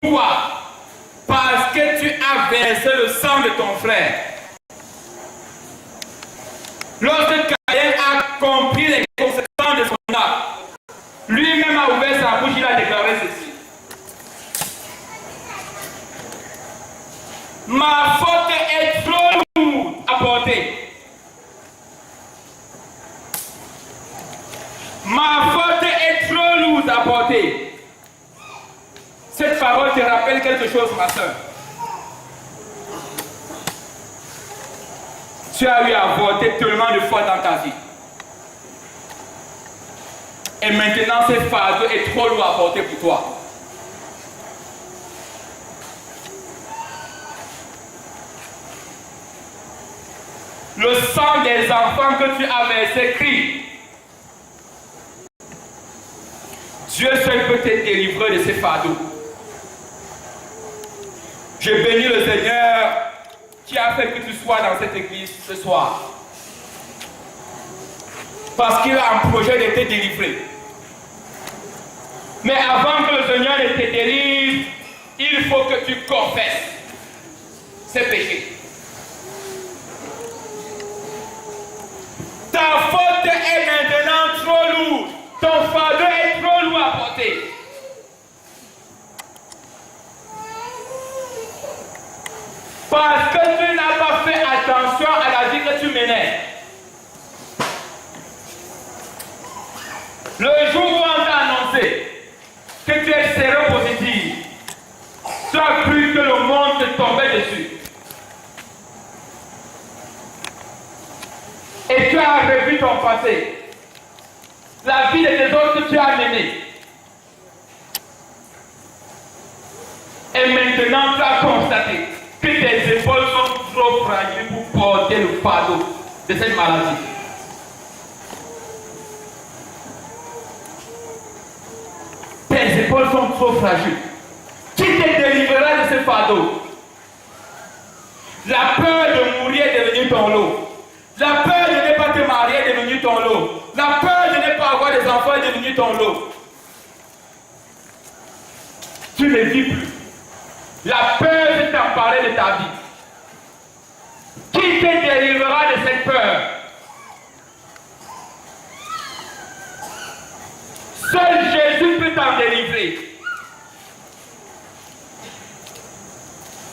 Pourquoi? Parce que tu as versé le sang de ton frère. Lorsque Caïn a compris les conséquences de son acte, lui-même a ouvert sa bouche, il a déclaré ceci. Ma faute est trop lourde à porter. Ma faute est trop lourde à porter. Cette parole te rappelle quelque chose, ma soeur. Tu as eu à porter tellement de fois dans ta vie. Et maintenant, ce fardeau est trop lourd à porter pour toi. Le sang des enfants que tu as versé crie. Dieu seul peut te délivrer de ces fardeaux. Je bénis le Seigneur qui a fait que tu sois dans cette église ce soir. Parce qu'il a un projet de te délivrer. Mais avant que le Seigneur ne te délivre, il faut que tu confesses ces péchés. Ta faute est maintenant trop lourde. Ton fardeau est trop lourd à porter. Parce que tu n'as pas fait attention à la vie que tu menais. Le jour où on t'a annoncé que tu es séropositif, tu as cru que le monde te tombait dessus. Et tu as revu ton passé. La vie des autres que tu as menée. Et maintenant tu as constaté que tes épaules sont trop fragiles pour porter le fardeau de cette maladie. Tes épaules sont trop fragiles. Qui te délivrera de ce fardeau? La peur de mourir est devenue ton lot. La peur de ne pas te marier est devenue ton lot. La peur de ne pas avoir des enfants est devenue ton lot. Tu ne vis plus. La peur de t'emparer de ta vie. Qui te délivrera de cette peur? Seul Jésus peut t'en délivrer.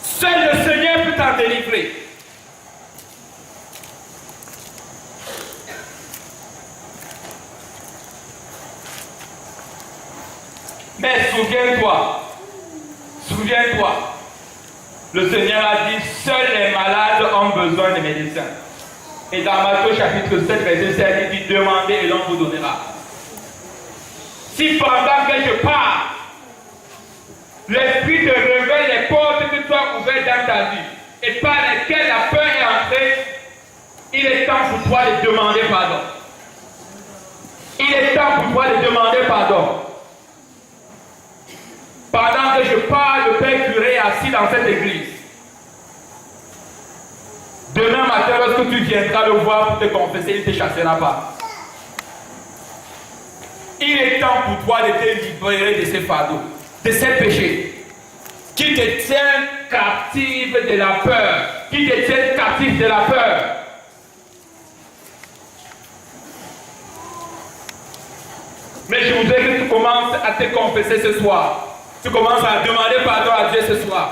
Seul le Seigneur peut t'en délivrer. Mais souviens-toi, le Seigneur a dit, seuls les malades ont besoin de médecins. Et dans Matthieu chapitre 7, verset 7, il dit, demandez et l'on vous donnera. Si pendant que je parle, l'Esprit te révèle les portes que tu as ouvertes dans ta vie, et par lesquelles la peur est entrée, il est temps pour toi de demander pardon. Il est temps pour toi de demander pardon. Pendant que je parle, le Père curé est assis dans cette église. Demain matin, lorsque tu viendras le voir pour te confesser, il ne te chassera pas. Il est temps pour toi de te libérer de ces fardeaux, de ces péchés, qui te tiennent captif de la peur, qui te tiennent captif de la peur. Mais je voudrais que tu commences à te confesser ce soir. Tu commences à demander pardon à Dieu ce soir.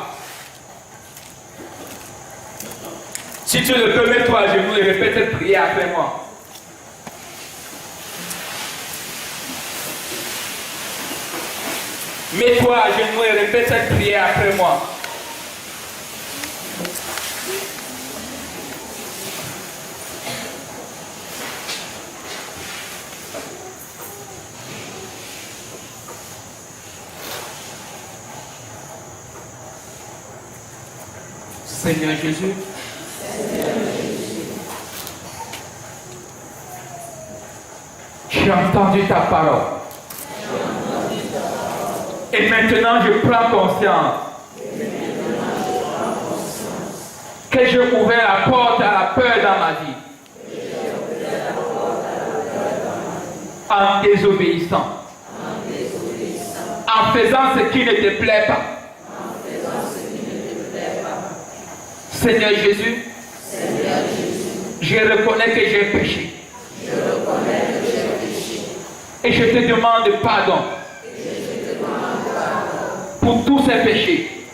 Si tu le peux, mets-toi à genoux et répète cette prière après moi. Mets-toi à genoux et répète cette prière après moi. Seigneur Jésus, j'ai entendu ta parole. Et maintenant je prends conscience que j'ai ouvert la porte à la peur dans ma vie. En désobéissant. En faisant ce qui ne te plaît pas. Seigneur Jésus, je reconnais que j'ai péché. Et je te demande pardon pour tous ces péchés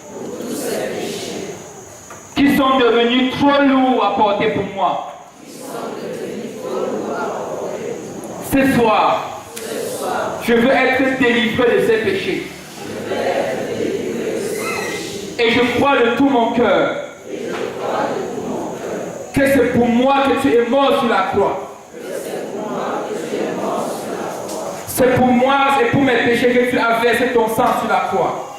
qui sont devenus trop lourds à porter pour moi. Ce soir, je veux être délivré de ces péchés. Et je crois de tout mon cœur que c'est pour moi que tu es mort sur la croix. C'est pour moi et pour mes péchés que tu as versé ton sang sur la croix.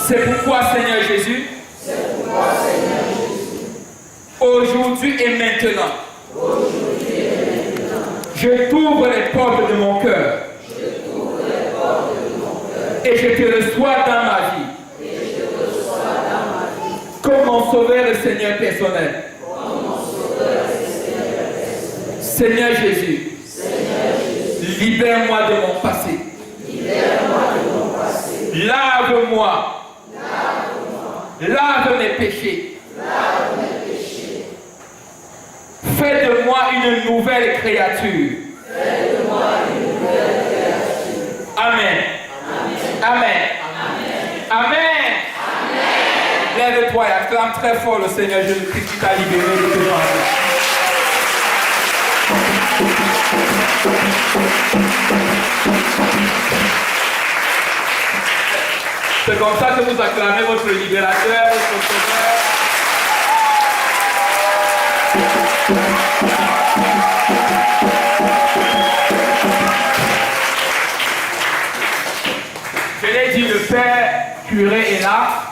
C'est pourquoi, Seigneur Jésus, aujourd'hui et maintenant, je t'ouvre les portes de mon cœur et je te reçois dans ma vie comme mon sauveur et Seigneur personnel. Seigneur Jésus, libère-moi de mon passé. Lave-moi. Lave mes péchés. Fais de moi une nouvelle créature. Amen. Amen. Amen. Lève-toi et acclame très fort le Seigneur Jésus-Christ qui t'a libéré de tes pensées. C'est comme ça que vous acclamez votre libérateur, votre sauveur. Je l'ai dit, le Père curé est là.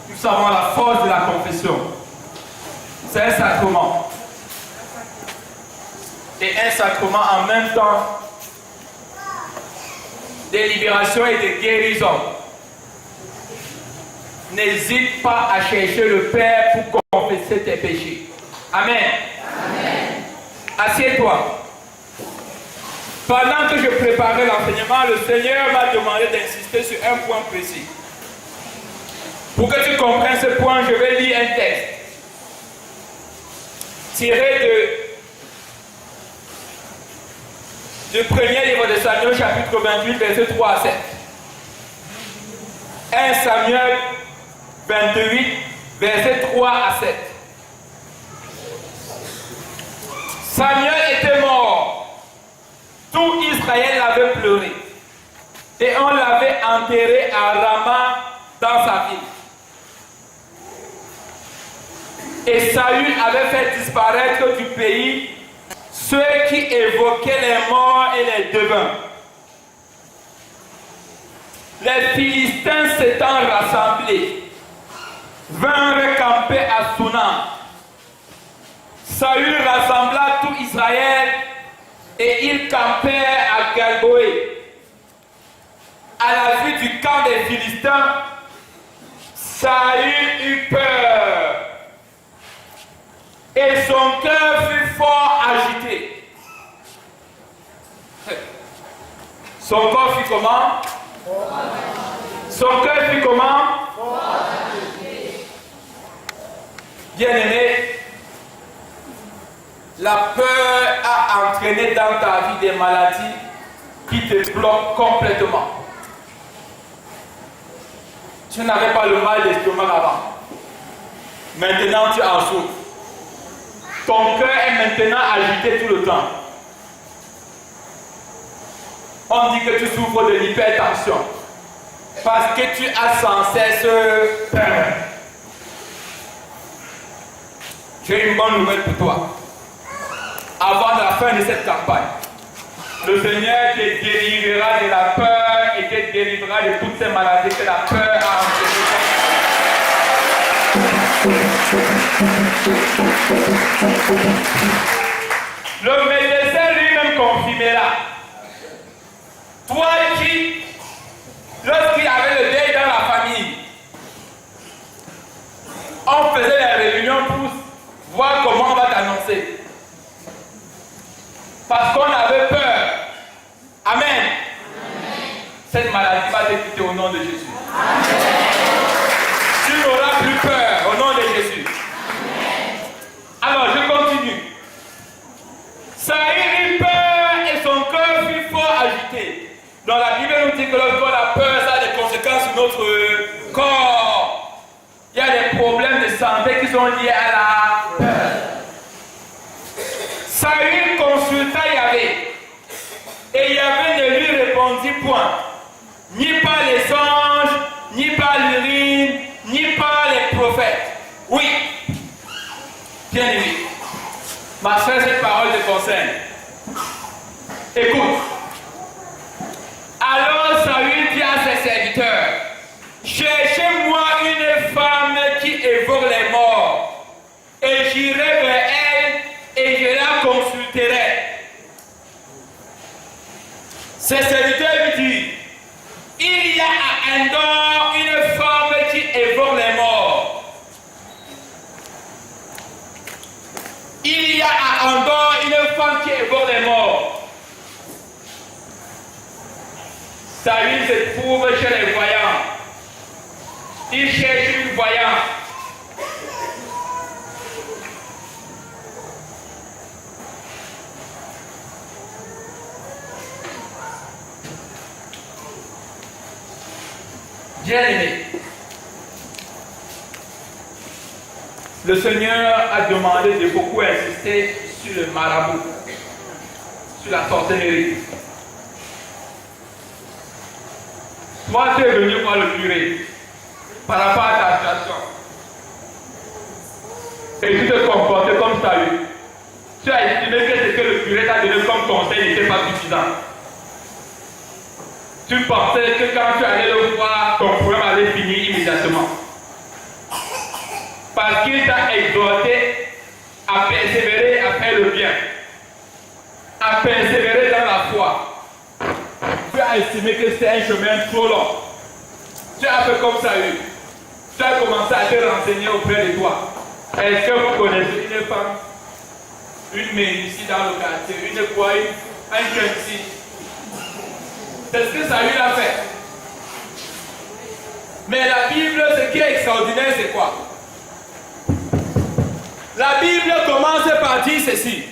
Nous savons la force de la confession. C'est un sacrement. Et un sacrement en même temps de libération et de guérison. N'hésite pas à chercher le Père pour confesser tes péchés. Amen. Amen. Assieds-toi. Pendant que je préparais l'enseignement, le Seigneur m'a demandé d'insister sur un point précis. Pour que tu comprennes ce point, je vais lire un texte tiré du premier livre de Samuel, chapitre 28, versets 3 à 7. 1 Samuel 28, versets 3 à 7. Samuel était mort. Tout Israël l'avait pleuré. Et on l'avait enterré à Rama dans sa ville. Et Saül avait fait disparaître du pays ceux qui évoquaient les morts et les devins. Les Philistins s'étant rassemblés, vinrent camper à Sunam. Saül rassembla tout Israël et ils campèrent à Galboé. À la vue du camp des Philistins, Saül eut peur et son cœur fut fort agité. Son corps fut comment? Son cœur fut comment? Bien-aimé, la peur a entraîné dans ta vie des maladies qui te bloquent complètement. Tu n'avais pas le mal d'estomac avant. Maintenant, tu en souffres. Ton cœur est maintenant agité tout le temps. On dit que tu souffres de l'hypertension parce que tu as sans cesse peur. J'ai une bonne nouvelle pour toi. Avant la fin de cette campagne, le Seigneur te délivrera de la peur et te délivrera de toutes ces maladies que la peur a entraînées. Le médecin lui-même confirmera. Toi qui, lorsqu'il y avait le deuil dans la famille, on faisait les réunions pour voir comment on va t'annoncer. Parce qu'on avait peur. Amen. Amen. Cette maladie va te quitter au nom de Jésus. Tu n'auras plus peur au nom de Jésus. Alors, je continue. Saül eut peur et son cœur fut fort agité. Dans la Bible, on dit que lorsqu'on a peur, ça a des conséquences sur notre corps. Il y a des problèmes de santé qui sont liés à la peur. Saül consulta Yahvé. Et Yahvé ne lui répondit point. Ni par les anges, ni par l'urine, ni par les prophètes. Oui. Bien aimé. Ma soeur, cette parole te concerne. Écoute. Alors Saül dit à ses serviteurs, cherchez-moi une femme qui évoque les morts, et j'irai vers elle et je la consulterai. Ses serviteurs lui disent, il y a à Endor une femme qui évoque les morts. Il y a à Endor une femme qui évoque les morts. Saül se trouve chez les voyants. Il cherche une voyante. Bien-aimé, le Seigneur a demandé de beaucoup insister sur le marabout, sur la sorcellerie. Toi, tu es venu voir le curé par rapport à ta situation. Et tu te comportais comme Saül. Tu as estimé que ce que le curé t'a donné comme conseil n'était pas suffisant. Tu pensais que quand tu allais le voir, ton problème allait finir immédiatement. Parce qu'il t'a exhorté à persévérer, à faire le bien. À persévérer dans la foi. Tu as estimé que c'était un chemin trop long. Tu as fait comme Saül. Tu as commencé à te renseigner auprès de toi. Est-ce que vous connaissez une femme, une mère ici dans le quartier, une quoi, un jeune ici? C'est ce que Saül a fait. Mais la Bible, ce qui est extraordinaire, c'est quoi? La Bible commence par dire ceci.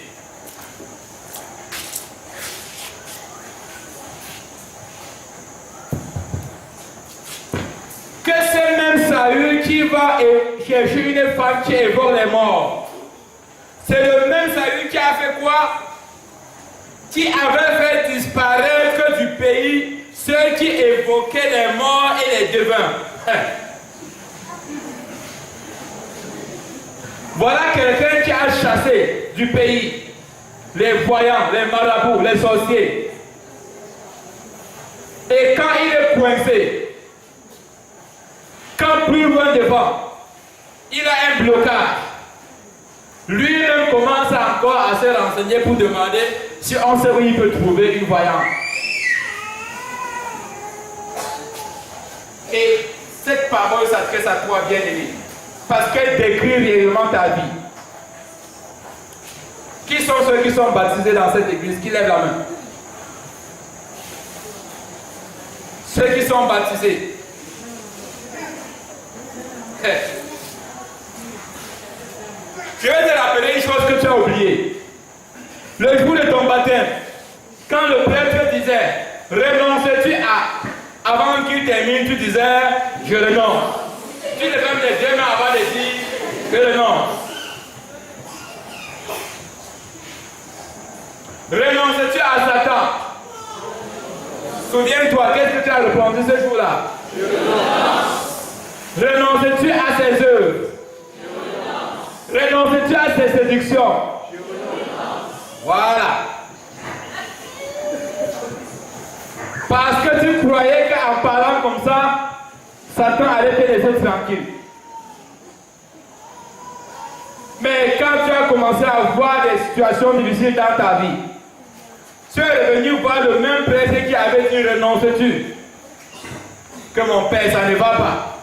Que c'est même Saül qui va chercher une femme qui évoque les morts. C'est le même Saül qui a fait quoi? Qui avait fait disparaître du pays ceux qui évoquaient les morts et les devins. Voilà quelqu'un qui a chassé du pays les voyants, les marabouts, les sorciers. Et quand il est coincé, quand plus loin devant, il a un blocage. Lui-même commence encore à se renseigner pour demander si on sait où il peut trouver une voyante. Et cette parole s'adresse à toi, bien-aimé, parce qu'elle décrit réellement ta vie. Qui sont ceux qui sont baptisés dans cette église? Qui lèvent la main? Ceux qui sont baptisés. Je vais te rappeler une chose que tu as oubliée. Le jour de ton baptême, quand le prêtre disait, renonces-tu à... Avant qu'il termine, tu disais, je renonce. Tu te fermes les deux mains avant de dire, je renonce. Renonces-tu à Satan? Souviens-toi, qu'est-ce que tu as répondu ce jour-là? Je renonce. Renonces-tu à ses œuvres? Je renonce. Renonces-tu à ses séductions? Je renonce. Voilà. Parce que tu croyais qu'en parlant comme ça, Satan allait te laisser tranquille. Mais quand tu as commencé à voir des situations difficiles dans ta vie, tu es revenu voir le même prêtre qui avait dit renonces-tu? Que mon père, ça ne va pas.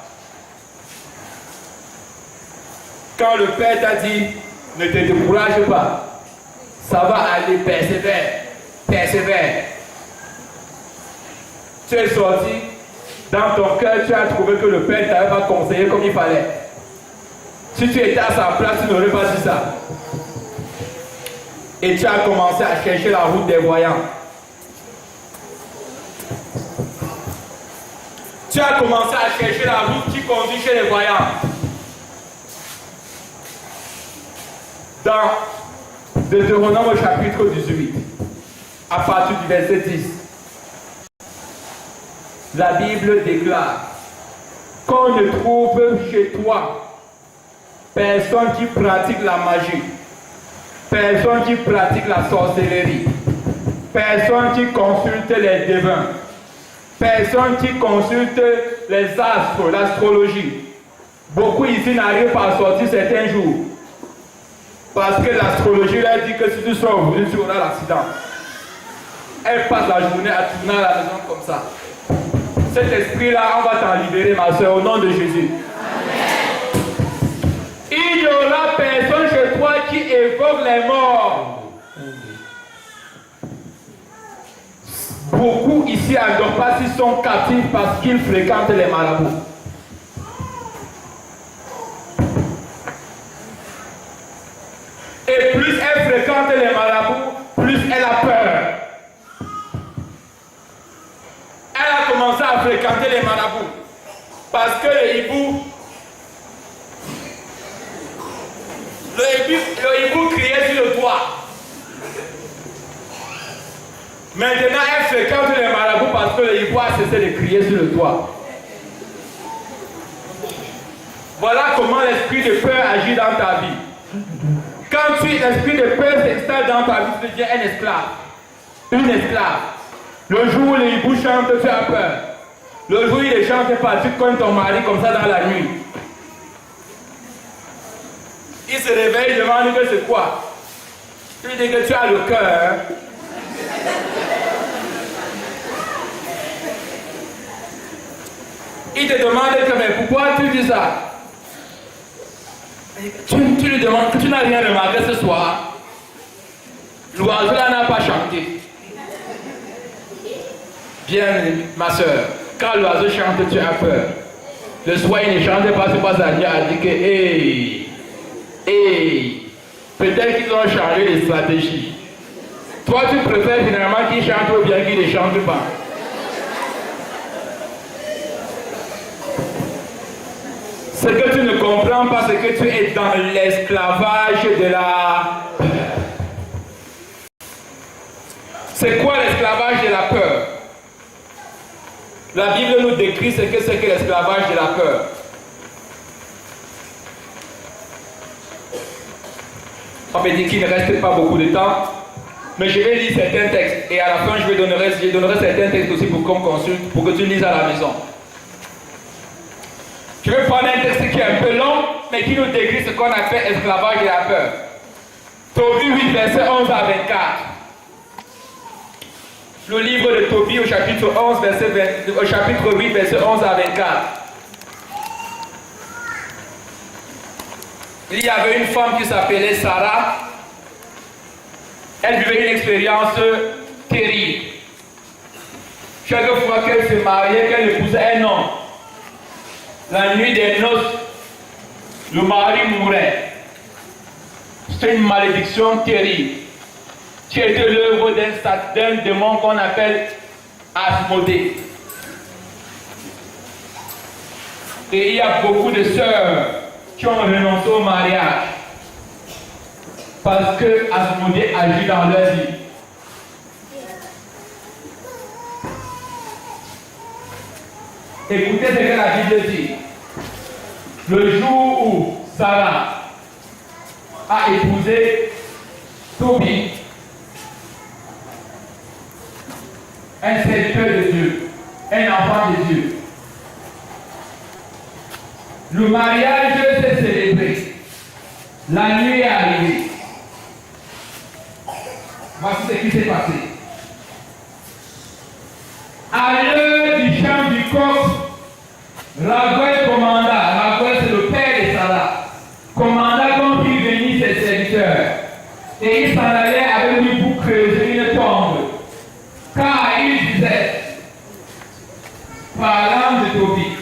Quand le père t'a dit, ne te décourage pas, ça va aller, persévère, persévère. Tu es sorti, Dans ton cœur, tu as trouvé que le Père ne t'avait pas conseillé comme il fallait. Si tu étais à sa place, tu n'aurais pas dit ça. Et tu as commencé à chercher la route des voyants. Tu as commencé à chercher la route qui conduit chez les voyants. Dans Deutéronome au chapitre 18, à partir du verset 10, la Bible déclare qu'on ne trouve chez toi personne qui pratique la magie, personne qui pratique la sorcellerie, personne qui consulte les devins, personne qui consulte les astres, l'astrologie. Beaucoup ici n'arrivent pas à sortir certains jours. Parce que l'astrologie leur dit que si tu sors aujourd'hui, tu auras l'accident. Elle passe la journée à tourner à la maison comme ça. Cet esprit-là, on va t'en libérer, ma soeur, au nom de Jésus. Amen. Il n'y aura personne chez toi qui évoque les morts. Beaucoup ici à Dorpas sont captifs parce qu'ils fréquentent les marabouts. Et plus elle fréquente les marabouts, plus elle a peur. Elle a commencé à fréquenter les marabouts parce que le hibou criait sur le toit. Maintenant, elle fréquente les marabouts parce que le hibou a cessé de crier sur le toit. Voilà comment l'esprit de peur agit dans ta vie. Quand l'esprit de peur s'installe dans ta vie, tu deviens un esclave. Une esclave. Le jour où les hiboux chantent, tu as peur. Le jour où ils chantent, tu connais ton mari comme ça dans la nuit. Il se réveille, il demande que c'est quoi. Tu lui dis que tu as le cœur. Il te demande que, mais pourquoi tu dis ça? Tu lui demandes que tu n'as rien remarqué ce soir. L'oiseau là n'a pas chanté. Bien, ma soeur, quand l'oiseau chante, tu as peur. Le soir, il ne chantait pas, c'est pas ça. Il a dit que, peut-être qu'ils ont changé les stratégies. Toi, tu préfères finalement qu'ils chantent ou bien qu'ils ne chantent pas. Ce que tu ne comprends pas, c'est que tu es dans l'esclavage de la peur. C'est quoi l'esclavage de la peur? La Bible nous décrit ce que c'est que l'esclavage de la peur. On me dit qu'il ne reste pas beaucoup de temps, mais je vais lire certains textes et à la fin je donnerai certains textes aussi pour qu'on consulte, pour que tu lises à la maison. Je vais prendre un texte qui est un peu long, mais qui nous décrit ce qu'on appelle esclavage de la peur. Tobie 8, verset 11 à 24. Le livre de Tobie au chapitre 8, verset 11 à 24. Il y avait une femme qui s'appelait Sarah. Elle vivait une expérience terrible. Chaque fois qu'elle se mariait, qu'elle épousait un homme, la nuit des noces, le mari mourait. C'est une malédiction terrible qui était l'œuvre d'un démon qu'on appelle Asmodée. Et il y a beaucoup de sœurs qui ont renoncé au mariage parce que Asmodée agit dans leur vie. Écoutez ce que la Bible dit. Le jour où Sarah a épousé Tobie, un serviteur de Dieu, un enfant de Dieu, le mariage s'est célébré. La nuit est arrivée. Voici ce qui s'est passé. À l'heure du chant du coq, Raguel commanda, Raguel c'est le père de Sarah, commanda qu'on fit venir ses serviteurs. Et il s'en allait avec lui pour creuser une tombe. Car il disait, parlant de Tobie.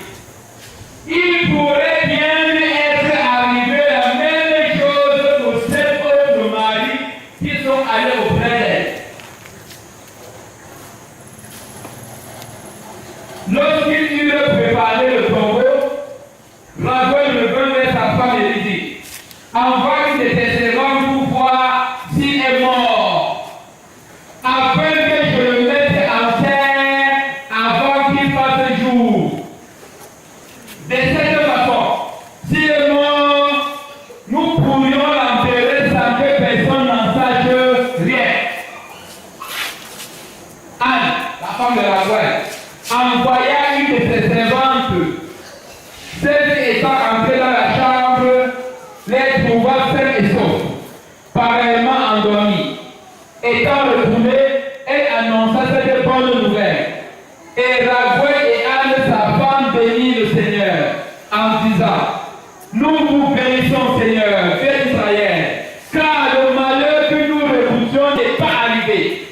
Il pourrait bien lui être arrivé la même chose aux 7 autres maris qui sont allés auprès d'elle. Lorsqu'ils eurent préparé le tombeau, Raguel revint vers sa femme et lui dit, envoie une de tes servantes pour voir s'il est mort, afin que je le mette en terre avant qu'il fasse jour. De cette façon, s'il est mort, nous pourrions l'enterrer sans que personne n'en sache rien. Anne, la femme de Raguel, envoya une de ses servantes. Celle étant entrée dans la chambre, les trouva sains et saufs, pareillement endormis. Étant retournée, elle annonça cette bonne nouvelle. Et Raguel et Anne, sa femme, bénit le Seigneur, en disant, nous vous bénissons, Seigneur, Dieu d'Israël, car le malheur que nous redoutions n'est pas arrivé.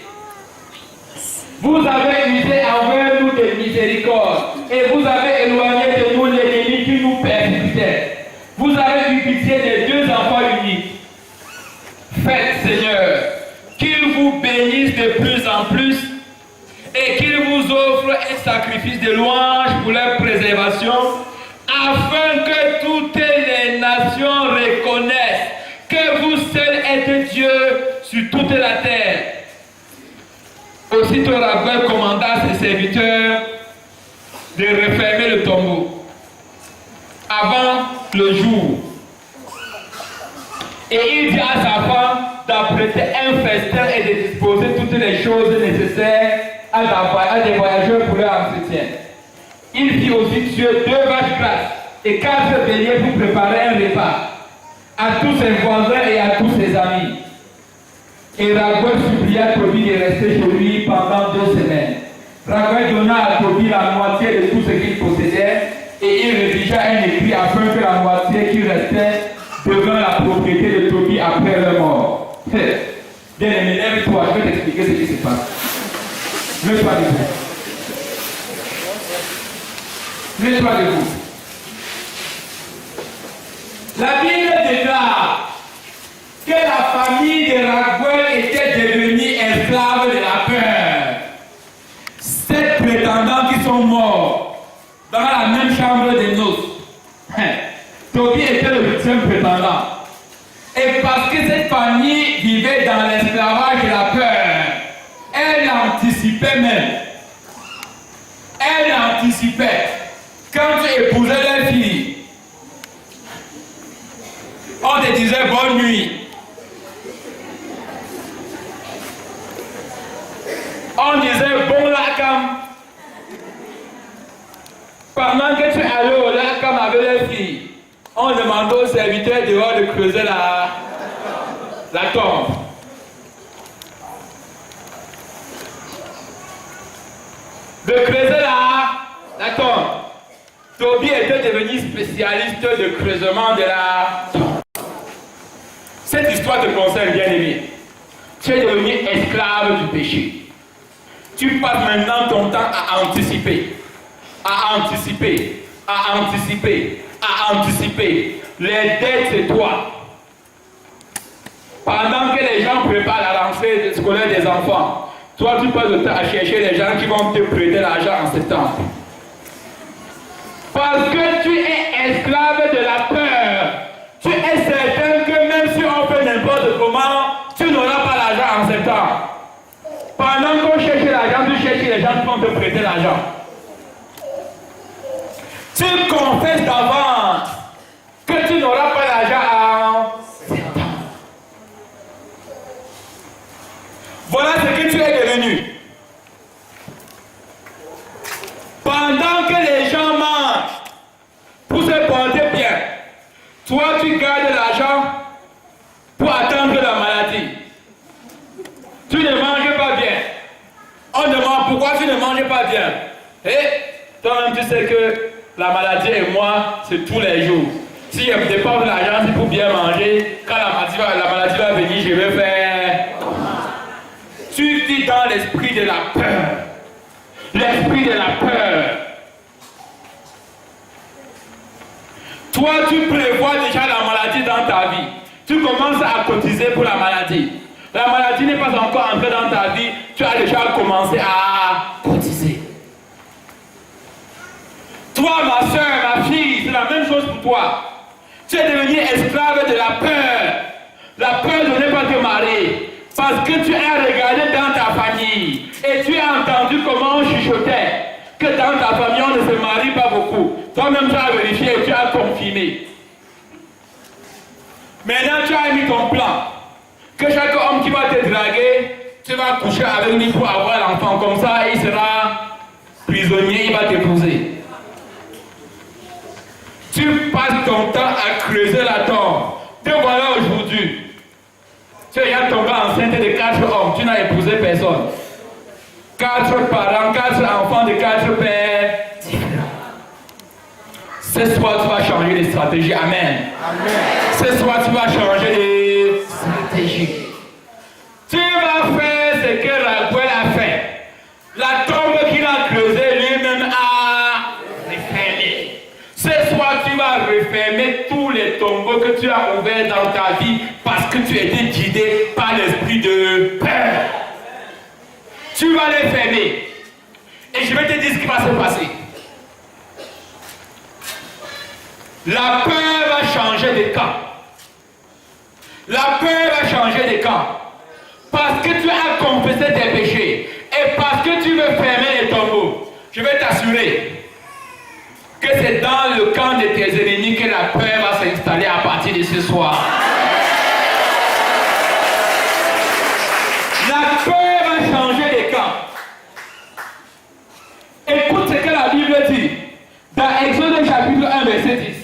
Vous avez usé envers nous de miséricorde, et vous avez éloigné de nous l'ennemi qui nous persécutait. Vous avez eu pitié des 2 enfants uniques. Faites, Seigneur, qu'il vous bénisse de plus en plus, et qu'il vous offre un sacrifice de louange pour leur préservation, afin que toutes les nations reconnaissent que vous seul êtes Dieu sur toute la terre. Aussitôt Raguel commanda à ses serviteurs de refermer le tombeau avant le jour. Et il dit à sa femme d'apprêter un festin et de disposer toutes les choses nécessaires à des voyageurs pour leur entretien. Il fit aussi tuer 2 vaches grasses et 4 béliers pour préparer un repas à tous ses voisins et à tous ses amis. Et Raguel supplia Tobie de rester chez lui pendant 2 semaines. Raguel donna à Tobie la moitié de tout ce qu'il possédait et il rédigea un écrit afin que la moitié qui restait devint la propriété de Tobie après leur mort. Bien aimé, lève-toi, je vais t'expliquer ce qui se passe. Mets-toi debout. Mets-toi debout. La Bible déclare que la famille de Raguel était devenue esclave de la peur. 7 prétendants qui sont morts dans la même chambre de noces. Tobie était le 8e prétendant. Et parce que cette famille vivait dans l'esclavage de la peur, elle anticipait même. Elle anticipait. Quand tu épousais leur fille, on te disait bonne nuit. On disait bon lacam. Pendant que tu allais au lacam avec les filles, on demandait aux serviteurs dehors de creuser la tombe. De creuser la tombe. Tobie était devenu spécialiste de creusement de la tombe. Cette histoire te concerne, bien aimé. Tu es devenu esclave du péché. Tu passes maintenant ton temps à anticiper. À anticiper. À anticiper. À anticiper. Les dettes, c'est toi. Pendant que les gens préparent la rentrée scolaire des enfants, toi, tu passes le temps à chercher les gens qui vont te prêter l'argent en septembre. Parce que tu es esclave de la peur. Tu es certain que même si on fait n'importe comment, tu n'auras pas l'argent en septembre. Pendant qu'on cherche l'argent, tu cherches les gens qui vont te prêter l'argent. Tu confesses d'avance que tu n'auras pas l'argent en septembre. Voilà ce que tu es devenu. Pendant que les gens mangent pour se porter bien, toi tu gardes l'argent pour attendre la maladie. Tu ne manges pas bien. On demande pourquoi tu ne manges pas bien. Et toi-même tu sais que la maladie et moi, c'est tous les jours. Si je dépense l'argent, c'est pour bien manger. Quand la maladie va venir, je vais faire. Tu vis dans l'esprit de la peur. L'esprit de la peur. Toi, tu prévois déjà la maladie dans ta vie. Tu commences à cotiser pour la maladie. La maladie n'est pas encore entrée dans ta vie. Tu as déjà commencé à cotiser. Toi, ma soeur, ma fille, c'est la même chose pour toi. Tu es devenu esclave de la peur. La peur de ne pas te marier. Parce que tu as regardé dans ta famille. Et tu as entendu comment on chuchotait. Que dans ta famille, on ne se marie pas beaucoup. Toi-même, tu as vérifié et tu as confirmé. Maintenant, tu as mis ton plan. Que chaque homme qui va te draguer, tu vas coucher avec lui pour avoir l'enfant. Comme ça, il sera prisonnier, il va t'épouser. Tu passes ton temps à creuser la tombe. Te voilà aujourd'hui. Tu es tombé enceinte de 4 hommes. Tu n'as épousé personne. 4 parents, 4 enfants de 4 pères différents. Ce soir, tu vas changer de stratégie. Amen. Amen. Ce soir, tu vas changer de stratégie. Tu vas faire ce que Raguel a fait. La tombe qu'il a creusée, lui-même a refermé. Ce soir, tu vas refermer tous les tombeaux que tu as ouverts dans ta vie parce que tu étais guidé par l'esprit de peur. Tu vas les fermer. Et je vais te dire ce qui va se passer. La peur va changer de camp. La peur va changer de camp. Parce que tu as confessé tes péchés. Et parce que tu veux fermer les tombeaux. Je vais t'assurer que c'est dans le camp de tes ennemis que la peur va s'installer à partir de ce soir. La peur va changer de camp. Écoute ce que la Bible dit dans Exode chapitre 1 verset 10.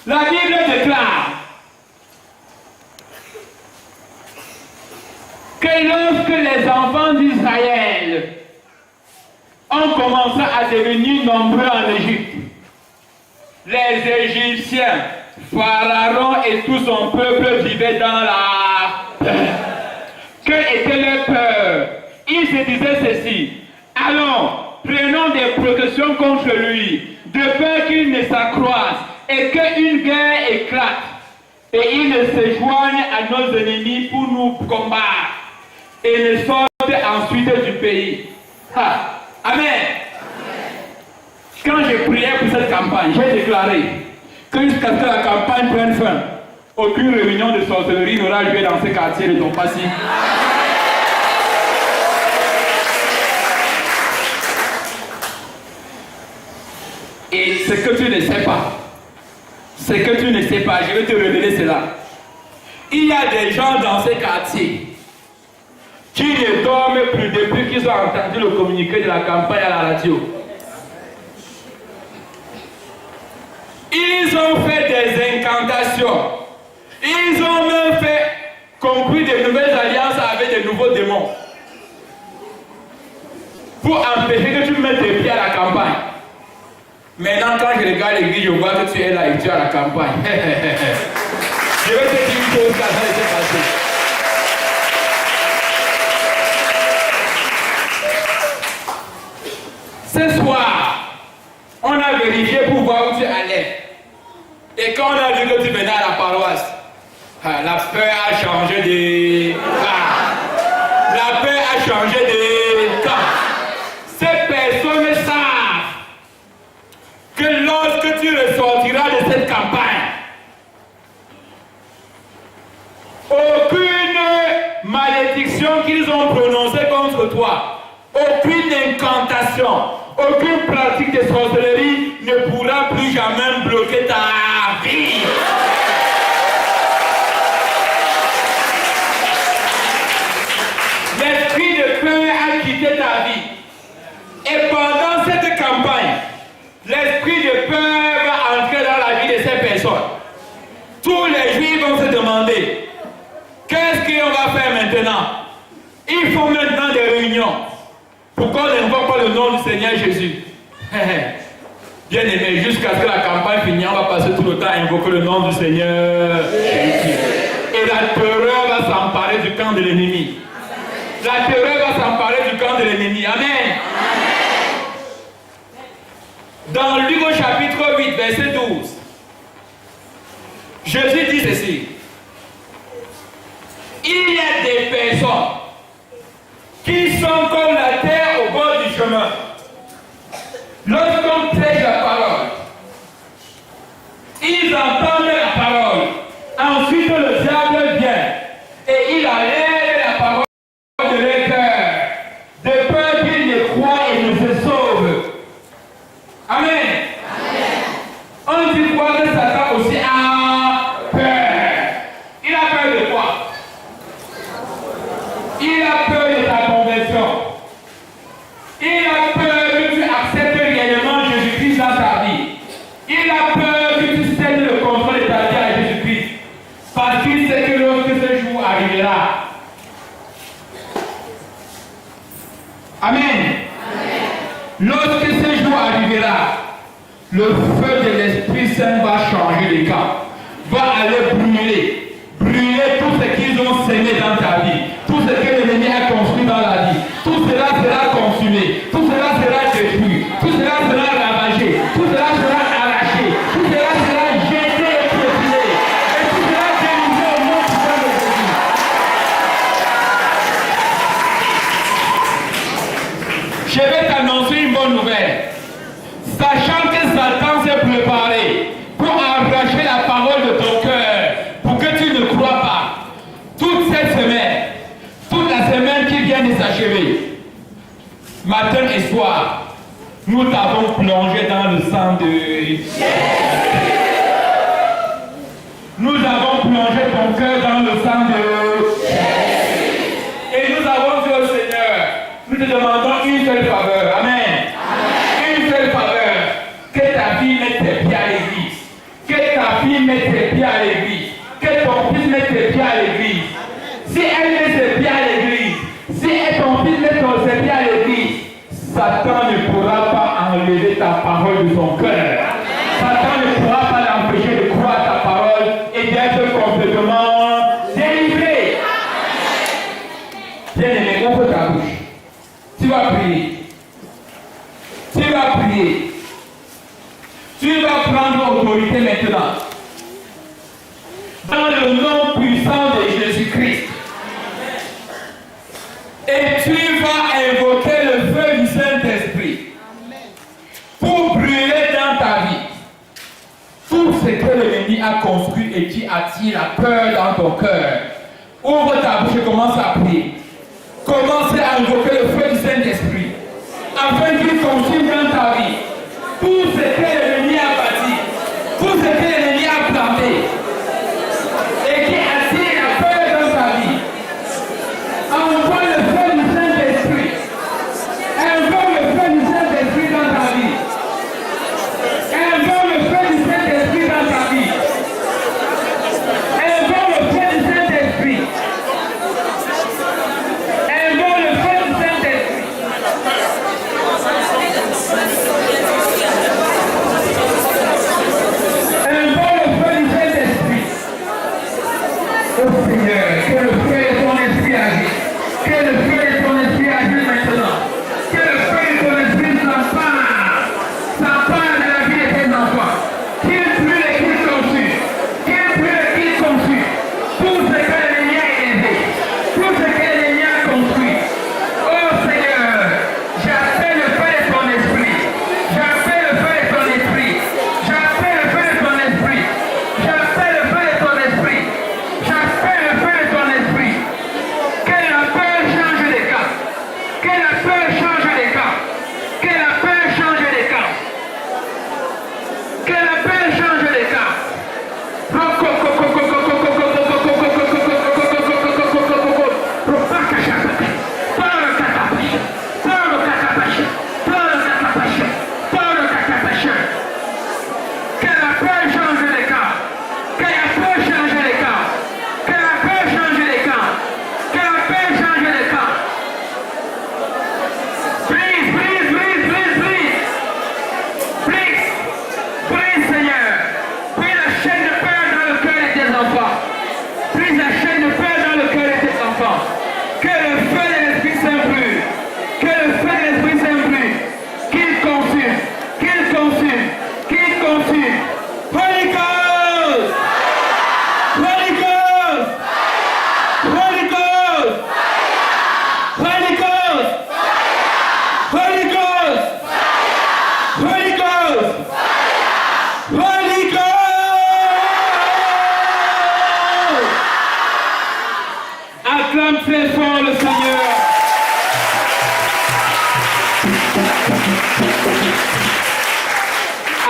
La Bible déclare que lorsque les enfants d'Israël ont commencé à devenir nombreux en Égypte, les Égyptiens, Pharaon et tout son peuple vivaient dans la peur. Que était leur peur? Ils se disaient ceci: allons, prenons des précautions contre lui, de peur qu'il ne s'accroisse et qu'une guerre éclate, et il ne se joigne à nos ennemis pour nous combattre, et ne sorte ensuite du pays. Ah, amen. Quand j'ai prié pour cette campagne, j'ai déclaré que jusqu'à ce que la campagne prenne fin, aucune réunion de sorcellerie n'aura lieu dans ce quartier de ton passé. Et ce que tu ne sais pas, je vais te révéler cela. Il y a des gens dans ces quartiers qui ne dorment plus depuis qu'ils ont entendu le communiqué de la campagne à la radio. Ils ont fait des incantations. Ils ont même fait conclure de nouvelles alliances avec de nouveaux démons pour empêcher que tu mettes tes pieds à la campagne. Maintenant, quand je regarde l'église, je vois que tu es là et tu es à la campagne. Je vais te dire une chose, ça s'est passé. Ce soir, on a vérifié pour voir où tu allais. Et quand on a vu que tu venais à la paroisse, la peur a changé de camp. La peur a changé de camp. Ces personnes savent que lorsque tu ressortiras de cette campagne, aucune malédiction qu'ils ont prononcée contre toi, aucune incantation, aucune pratique de sorcellerie ne pourra plus jamais bloquer ta vie. L'esprit de peur a quitté ta vie. Et pendant cette campagne, l'esprit de peur va entrer dans la vie de ces personnes. Tous les juifs vont se demander, qu'est-ce qu'on va faire maintenant? Il faut maintenant des réunions. Pourquoi on n'invoque pas le nom du Seigneur Jésus? Bien aimé, jusqu'à ce que la campagne finisse, on va passer tout le temps à invoquer le nom du Seigneur Jésus. Et la terreur va s'emparer du camp de l'ennemi. La terreur va s'emparer du camp de l'ennemi. Amen. Dans Luc au chapitre 8, verset 12. Jésus dit ceci. Il y a des personnes qui sont comme la terre au bord du chemin. Lorsqu'on prêche la parole, ils entendent la parole. Ensuite, le diable vient et il enlève la parole de leur cœur, de peur qu'ils ne croient et ne se sauvent. Amen. Amen. On dit quoi que Satan aussi a peur. Il a peur de quoi? Il a peur de ta conversion. Il a peur que tu acceptes réellement Jésus-Christ dans ta vie. Il a peur que tu cèdes le contrôle de ta vie à Jésus-Christ. Parce qu'il sait que lorsque ce jour arrivera. Amen. Amen. Lorsque ce jour arrivera, le feu de l'Esprit Saint va changer les camps. Va aller brûler. Brûler tout ce qu'ils ont semé dans ta vie. Tout ce que l'ennemi a construit dans la vie. Tout cela sera consumé. Tout cela sera détruit. Tout cela sera ravagé. Tout cela sera arraché. Tout cela sera jeté et piétiné. Et tout cela délivré au nom puissant de Jésus. Je vais t'annoncer une bonne nouvelle. Sachant que Satan s'est préparé pour arracher la parole de ton cœur, pour que tu ne crois pas. Toute cette semaine, toute la semaine qui vient de s'achever, matin et soir, nous t'avons plongé dans le sang de Jésus. Nous avons plongé ton cœur dans le sang de Jésus. Et nous avons dit au Seigneur, nous te demandons une seule faveur. Amen. Amen. Une seule faveur. Que ta fille mette tes pieds à l'église. Que ta fille mette tes pieds à l'église. Que ton fils mette tes pieds à l'église. Si elle met ses pieds à l'église, si ton fils met ses pieds à l'église, Satan ne pourra pas enlever ta parole de son cœur. Satan ne pourra pas l'empêcher de croire ta parole et d'être complètement délivré. Bien-aimé, ouvre ta bouche. Tu vas prier. Tu vas prier. Tu vas prendre autorité maintenant. Dans le nom puissant de Jésus-Christ. Et tu vas invoquer le feu du Saint-Esprit pour brûler dans ta vie tout ce que l'ennemi a construit et qui attire la peur dans ton cœur. Ouvre ta bouche et commence à prier. Commence à invoquer le feu du Saint-Esprit afin qu'il consume dans ta vie tout ce que l'ennemi a bâti, tout ce que l'ennemi a planté et qui attire la peur dans ta vie. Envoie le feu du Saint-Esprit. Envoie le feu du Saint-Esprit dans ta vie. Envoie le feu du Saint-Esprit dans ta vie. Envoie le feu du Saint-Esprit. Envoie le feu du Saint-Esprit.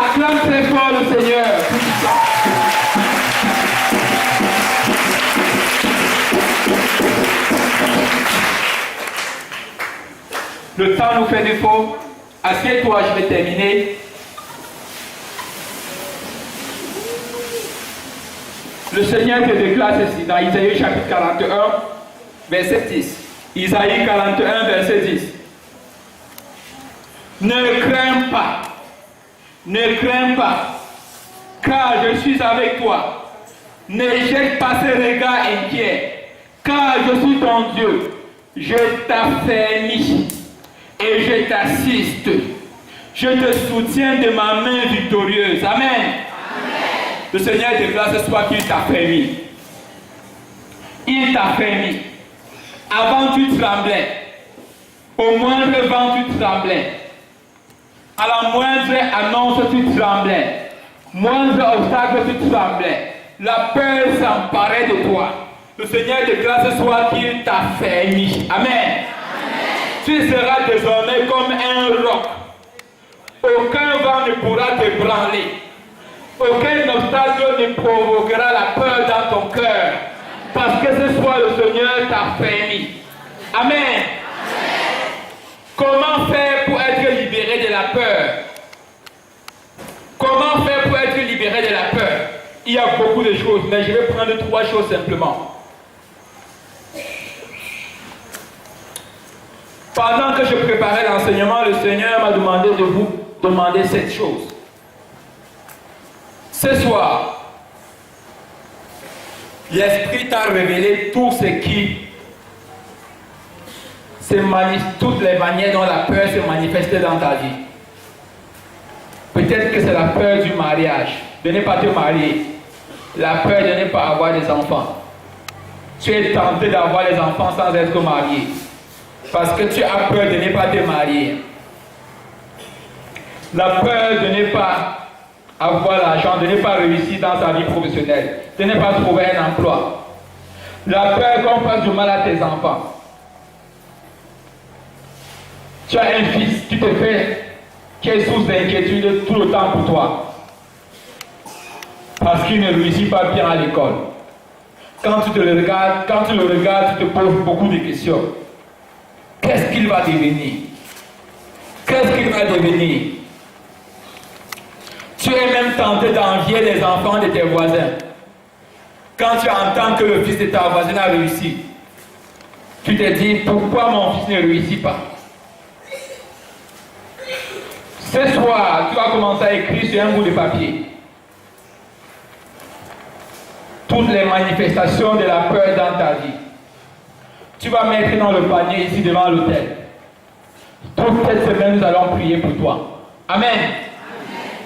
Acclame très fort le Seigneur. Le temps nous fait défaut. Assieds-toi, je vais terminer. Le Seigneur te déclare ceci dans Isaïe chapitre 41, verset 10. Isaïe 41, verset 10. Ne crains pas, ne crains pas, car je suis avec toi. Ne jette pas ce regard inquiet, car je suis ton Dieu. Je t'affermis et je t'assiste. Je te soutiens de ma main victorieuse. Amen. Amen. Le Seigneur déclare ce soir qu'il t'affermit. Il t'affermit. Avant tu tremblais. Au moindre vent tu tremblais. À la moindre annonce tu tremblais. Moindre obstacle tu tremblais. La peur s'emparait de toi. Le Seigneur déclare ce soir qu'il t'affermit. Amen. Amen. Tu seras désormais comme un roc. Aucun vent ne pourra te branler. Aucun obstacle ne provoquera la peur dans ton cœur. Parce que ce soir le Seigneur t'affermit. Amen. Amen. Comment faire pour être libéré de la peur? Comment faire pour être libéré de la peur? Il y a beaucoup de choses, mais je vais prendre 3 choses simplement. Pendant que je préparais l'enseignement, le Seigneur m'a demandé de vous demander cette chose. Ce soir, l'Esprit t'a révélé tout ce qui toutes les manières dont la peur se manifestait dans ta vie. Peut-être que c'est la peur du mariage, de ne pas te marier, la peur de ne pas avoir des enfants. Tu es tenté d'avoir des enfants sans être marié, parce que tu as peur de ne pas te marier. La peur de ne pas avoir l'argent, de ne pas réussir dans sa vie professionnelle, de ne pas trouver un emploi. La peur qu'on fasse du mal à tes enfants. Tu as un fils, tu te fais, qui est source d'inquiétude tout le temps pour toi. Parce qu'il ne réussit pas bien à l'école. Quand tu le regardes, tu te poses beaucoup de questions. Qu'est-ce qu'il va devenir? Qu'est-ce qu'il va devenir? Tu es même tenté d'envier les enfants de tes voisins. Quand tu entends que le fils de ta voisine a réussi, tu te dis, pourquoi mon fils ne réussit pas? Ce soir, tu vas commencer à écrire sur un bout de papier toutes les manifestations de la peur dans ta vie. Tu vas mettre dans le panier ici devant l'autel. Toute cette semaine, nous allons prier pour toi. Amen.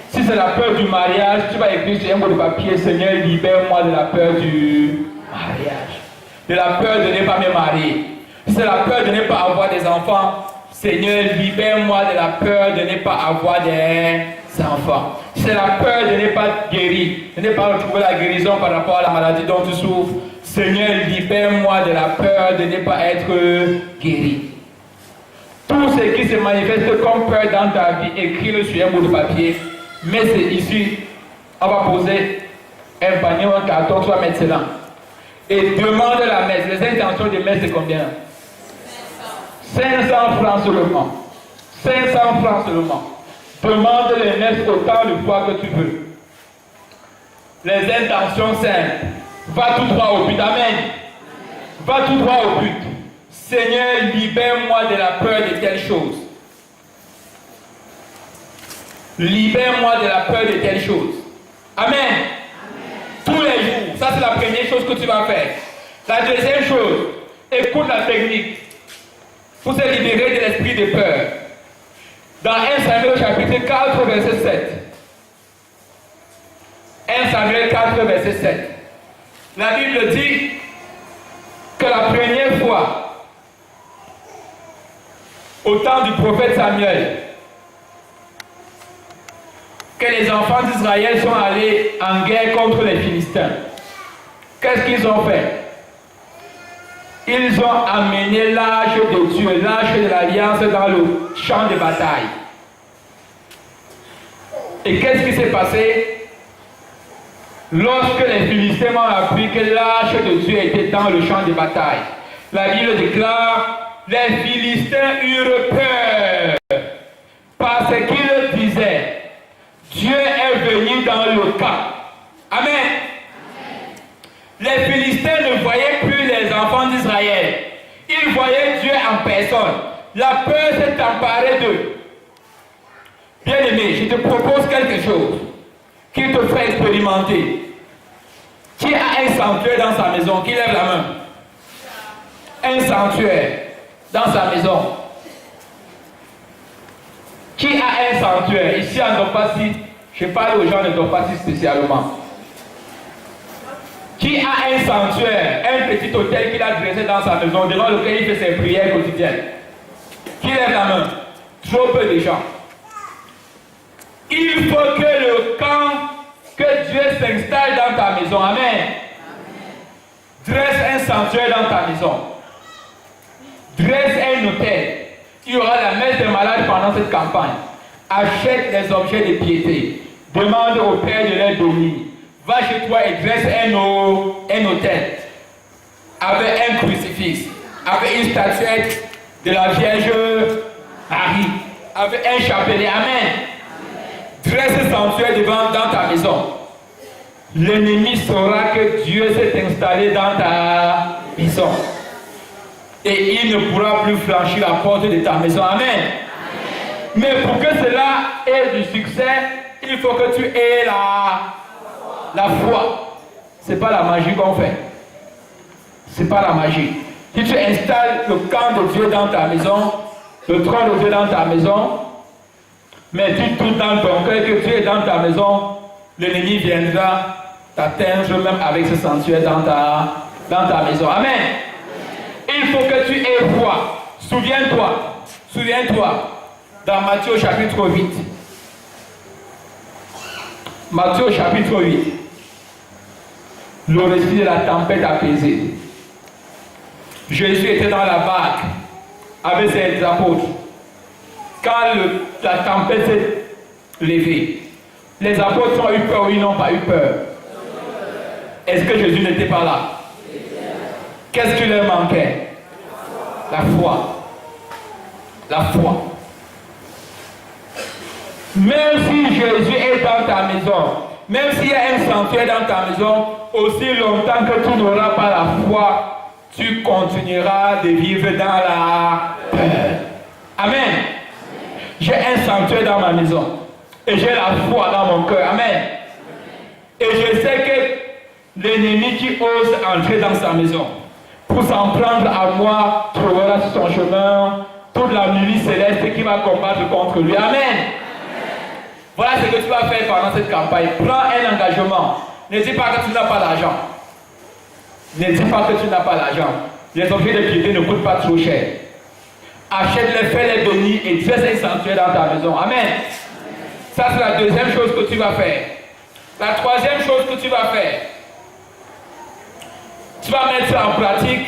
Si c'est la peur du mariage, tu vas écrire sur un bout de papier, Seigneur, libère-moi de la peur du mariage. De la peur de ne pas me marier. Si c'est la peur de ne pas avoir des enfants, Seigneur, libère-moi de la peur de ne pas avoir des enfants. Si c'est la peur de ne pas être guéri, de ne pas retrouver la guérison par rapport à la maladie dont tu souffres, Seigneur, libère-moi de la peur de ne pas être guéri. Tout ce qui se manifeste comme peur dans ta vie, écris-le sur un bout de papier. Mais c'est ici, on va poser un panier ou un carton, tu vas mettre cela. Et demande la messe. Les intentions de messe, c'est combien? 500 francs seulement. 500 francs seulement. Demande les messes autant de fois que tu veux. Les intentions simples. Va tout droit au but. Amen. Va tout droit au but. Seigneur, libère-moi de la peur de telle chose. Libère-moi de la peur de telle chose. Amen. Amen. Tous les jours. Ça, c'est la première chose que tu vas faire. La deuxième chose, écoute la technique pour se libérer de l'esprit de peur. Dans 1 Samuel chapitre 4, verset 7. 1 Samuel 4, verset 7. La Bible dit que la première fois, au temps du prophète Samuel, que les enfants d'Israël sont allés en guerre contre les Philistins. Qu'est-ce qu'ils ont fait? Ils ont amené l'arche de Dieu, l'arche de l'alliance dans le champ de bataille. Et qu'est-ce qui s'est passé? Lorsque les Philistins ont appris que l'arche de Dieu était dans le champ de bataille, la Bible déclare, les Philistins eurent peur parce qu'ils disaient, Dieu est venu dans le camp. Amen. Les Philistins ne voyaient plus les enfants d'Israël. Ils voyaient Dieu en personne. La peur s'est emparée d'eux. Bien-aimé, je te propose quelque chose qui te fait expérimenter. Qui a un sanctuaire dans sa maison? Qui lève la main? Un sanctuaire dans sa maison. Qui a un sanctuaire? Ici à Ndopassi, je parle aux gens de Ndopassi spécialement. Qui a un sanctuaire, un petit hôtel qu'il a dressé dans sa maison, devant lequel il fait ses prières quotidiennes? Qui lève la main? Trop peu de gens. Il faut que le camp, que Dieu s'installe dans ta maison. Amen. Dresse un sanctuaire dans ta maison. Dresse un hôtel. Il y aura la messe des malades pendant cette campagne. Achète des objets de piété. Demande au Père de les donner. Va chez toi et dresse un hôtel. Avec un crucifix. Avec une statuette de la Vierge Marie. Avec un chapelet. Amen. Dresse un sanctuaire dans ta maison. L'ennemi saura que Dieu s'est installé dans ta maison. Et il ne pourra plus franchir la porte de ta maison. Amen. Mais pour que cela ait du succès, il faut que tu aies la foi. Ce n'est pas la magie qu'on fait. Ce n'est pas la magie. Si tu installes le camp de Dieu dans ta maison, le trône de Dieu dans ta maison, mais tu doutes dans ton cœur que Dieu est dans ta maison, l'ennemi viendra t'atteindre même avec ce sanctuaire dans ta maison. Amen. Il faut que tu aies foi. Souviens-toi, dans Matthieu chapitre 8. Matthieu chapitre 8. Le récit de la tempête apaisée. Jésus était dans la barque avec ses apôtres. Quand la tempête s'est levée, les apôtres ont eu peur ou ils n'ont pas eu peur? Est-ce que Jésus n'était pas là? Qu'est-ce qui leur manquait? La foi. La foi. Même si Jésus est dans ta maison, même s'il y a un sanctuaire dans ta maison, aussi longtemps que tu n'auras pas la foi, tu continueras de vivre dans la peur. Amen. J'ai un sanctuaire dans ma maison et j'ai la foi dans mon cœur. Amen. Et je sais que l'ennemi qui ose entrer dans sa maison pour s'en prendre à moi trouvera sur son chemin toute la nuit céleste qui va combattre contre lui. Amen. Voilà ce que tu vas faire pendant cette campagne. Prends un engagement. Ne dis pas que tu n'as pas l'argent. Ne dis pas que tu n'as pas l'argent. Les objets de piété ne coûtent pas trop cher. Achète-les, fais-les bénis et dresse un sanctuaire dans ta maison. Amen. Ça, c'est la deuxième chose que tu vas faire. La troisième chose que tu vas faire, tu vas mettre en pratique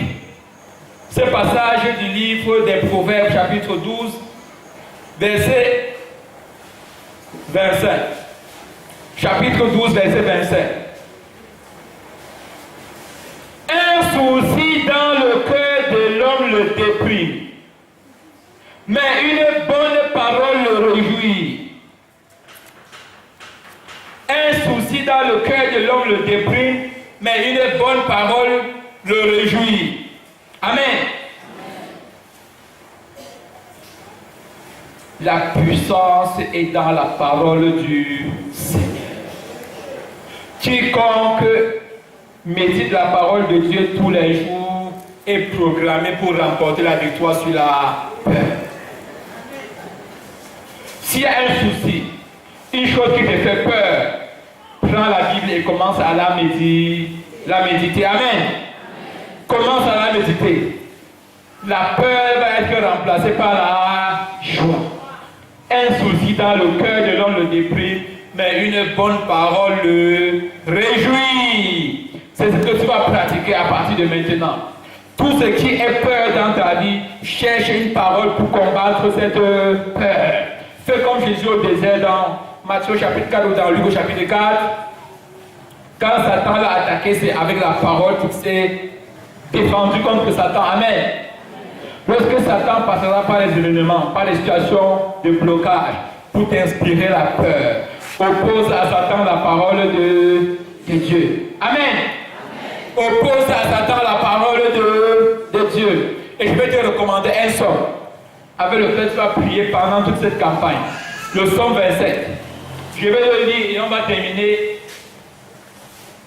ce passage du livre des Proverbes, chapitre 12, verset 25. Chapitre 12, verset 25. Un souci dans le cœur de l'homme le déprime, mais une bonne parole le réjouit. Un souci dans le cœur de l'homme le déprime, mais une bonne parole le réjouit. Amen. La puissance est dans la parole du Seigneur. Quiconque médite la parole de Dieu tous les jours est programmé pour remporter la victoire sur la peur. S'il y a un souci, une chose qui te fait peur, prends la Bible et commence à la méditer. Amen. Commence à la méditer. La peur va être remplacée par la joie. Un souci dans le cœur de l'homme le déprime, mais une bonne parole le réjouit. C'est ce que tu vas pratiquer à partir de maintenant. Tout ce qui est peur dans ta vie, cherche une parole pour combattre cette peur. Fais comme Jésus au désert dans Matthieu chapitre 4 ou dans Luc au chapitre 4. Quand Satan l'a attaqué, c'est avec la parole qu'il s'est défendu contre Satan. Amen. Lorsque Satan passera par les événements, par les situations de blocage, pour t'inspirer la peur, oppose à Satan la parole de Dieu. Amen. Oppose à Satan la parole de Dieu. Et je vais te recommander un psaume. Avec lequel tu vas prier pendant toute cette campagne. Le psaume 27. Je vais le lire et on va terminer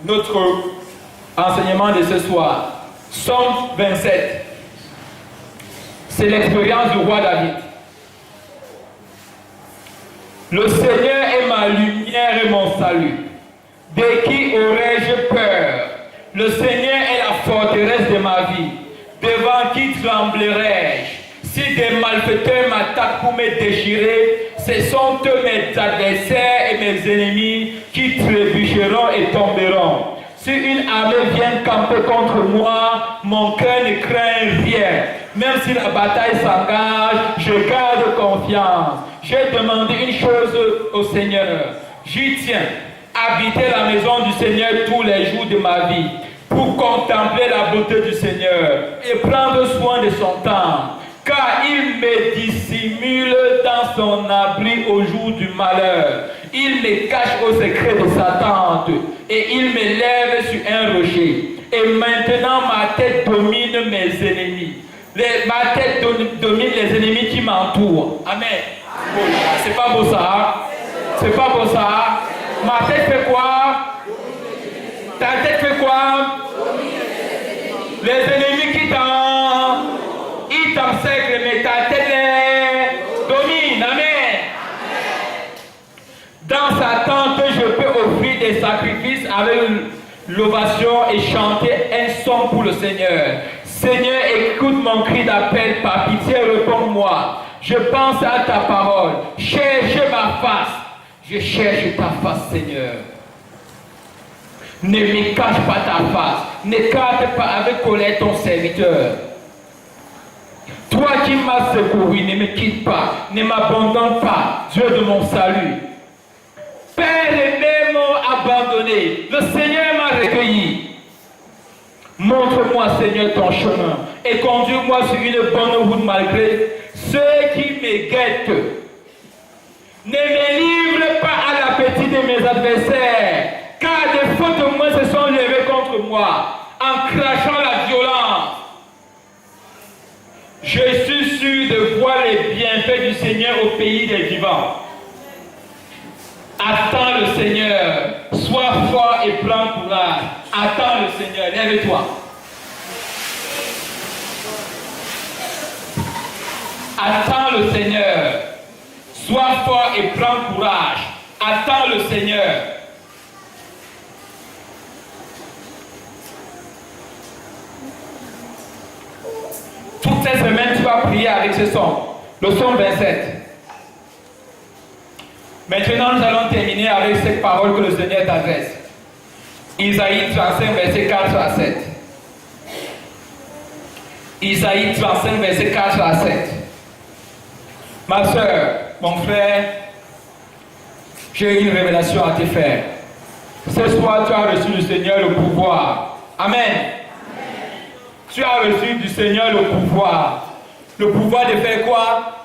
notre enseignement de ce soir. Psaume 27. C'est l'expérience du roi David. Le Seigneur est ma lumière et mon salut. De qui aurais-je peur? Le Seigneur est la forteresse de ma vie. Devant qui tremblerais-je? Si des malfaiteurs m'attaquent pour me déchirer, ce sont eux mes adversaires et mes ennemis qui trébucheront et tomberont. Si une armée vient camper contre moi, mon cœur ne craint rien. Même si la bataille s'engage, je garde confiance. J'ai demandé une chose au Seigneur. J'y tiens, habiter la maison du Seigneur tous les jours de ma vie, pour contempler la beauté du Seigneur et prendre soin de son temple. Car il me dissimule dans son abri au jour du malheur. Il me cache au secret de sa tente et il me lève sur un rocher. Et maintenant ma tête domine mes ennemis. Ma tête domine les ennemis qui m'entourent. Amen. Oh, c'est pas beau ça. C'est pas beau ça. Ma tête fait quoi? Ta tête fait quoi? Les ennemis qui ils t'encerclent, mais ta tête les domine. Amen. Dans sa tente, je peux offrir des sacrifices avec l'ovation et chanter un son pour le Seigneur. Seigneur, écoute mon cri d'appel, par pitié, réponds-moi. Je pense à ta parole. Cherche ma face. Je cherche ta face, Seigneur. Ne me cache pas ta face. N'écarte pas avec colère ton serviteur. Toi qui m'as secouru, ne me quitte pas, ne m'abandonne pas, Dieu de mon salut. Père aimé m'a abandonné, le Seigneur m'a recueilli. Montre-moi, Seigneur, ton chemin et conduis-moi sur une bonne route malgré ceux qui me guettent. Ne me livre pas à l'appétit de mes adversaires, car des fautes de moi se sont levées contre moi, en crachant la violence. Je suis sûr de voir les bienfaits du Seigneur au pays des vivants. Attends le Seigneur, sois fort et prends courage. Attends le Seigneur, lève-toi. Attends le Seigneur, sois fort et prends courage. Attends le Seigneur. Toute cette semaine, tu vas prier avec ce son, le son 27. Maintenant, nous allons terminer avec cette parole que le Seigneur t'adresse. Isaïe 35, verset 4 à 7. Isaïe 35, verset 4 à 7. Ma soeur, mon frère, j'ai une révélation à te faire. Ce soir, tu as reçu du Seigneur le pouvoir. Amen. Tu as reçu du Seigneur le pouvoir. Le pouvoir de faire quoi?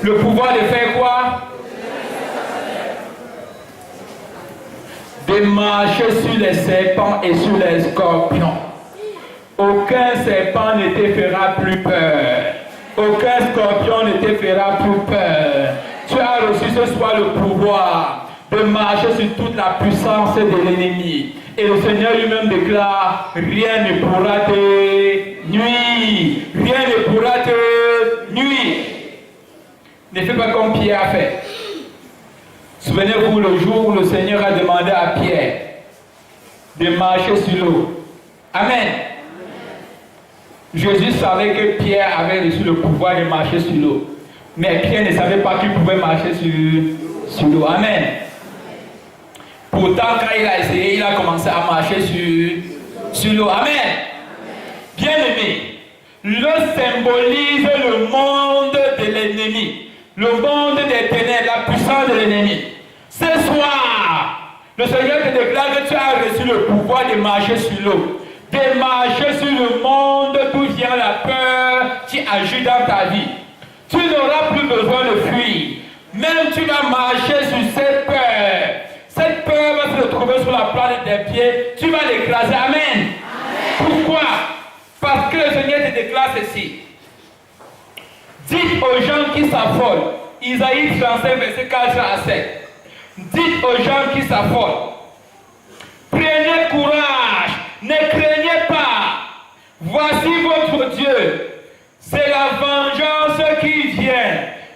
Le pouvoir de faire quoi? De marcher sur les serpents et sur les scorpions. Aucun serpent ne te fera plus peur. Aucun scorpion ne te fera plus peur. Tu as reçu ce soir le pouvoir de marcher sur toute la puissance de l'ennemi. Et le Seigneur lui-même déclare, rien ne pourra te nuire. Rien ne pourra te nuire. Ne fais pas comme Pierre a fait. Souvenez-vous le jour où le Seigneur a demandé à Pierre de marcher sur l'eau. Amen. Jésus savait que Pierre avait reçu le pouvoir de marcher sur l'eau. Mais Pierre ne savait pas qu'il pouvait marcher sur l'eau. Amen. Pourtant, quand il a essayé, il a commencé à marcher sur l'eau. Amen. Bien-aimé, le symbolise le monde de l'ennemi, le monde des ténèbres, la puissance de l'ennemi. Ce soir, le Seigneur te déclare que tu as reçu le pouvoir de marcher sur l'eau, de marcher sur le monde d'où vient la peur qui agit dans ta vie. Tu n'auras plus besoin de fuir. Même tu vas marcher sur cette peur. Cette peur va se retrouver sur la plante de tes pieds. Tu vas l'écraser. Amen. Pourquoi? Parce que le Seigneur te déclare ceci. Dites aux gens qui s'affolent. Isaïe 35, verset 4 à 7. Dites aux gens qui s'affolent. Prenez courage. Ne craignez pas. Voici votre Dieu. C'est la vengeance qui vient.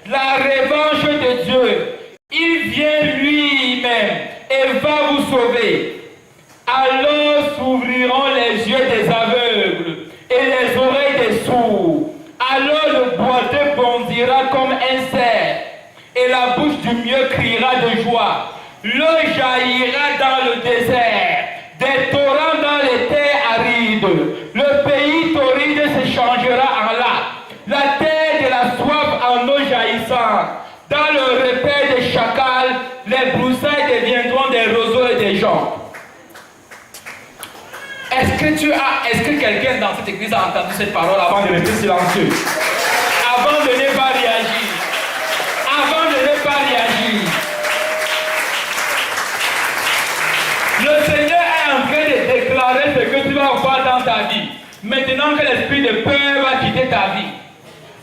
La revanche de Dieu. Il vient lui-même et va vous sauver. Alors s'ouvriront les yeux des aveugles et les oreilles des sourds. Alors le boiteux bondira comme un cerf et la bouche du mieux criera de joie. L'eau jaillira dans le désert, des torrents dans les terres arides. Le pays torride se changera en lac, la terre de la soif en eau jaillissante. Dans le repère des chacals, les broussailles deviendront des roseaux et des joncs. Est-ce que quelqu'un dans cette église a entendu cette parole avant de rester silencieux? Avant de ne pas réagir. Avant de ne pas réagir. Le Seigneur est en train de déclarer ce que tu vas voir dans ta vie. Maintenant que l'esprit de peur va quitter ta vie.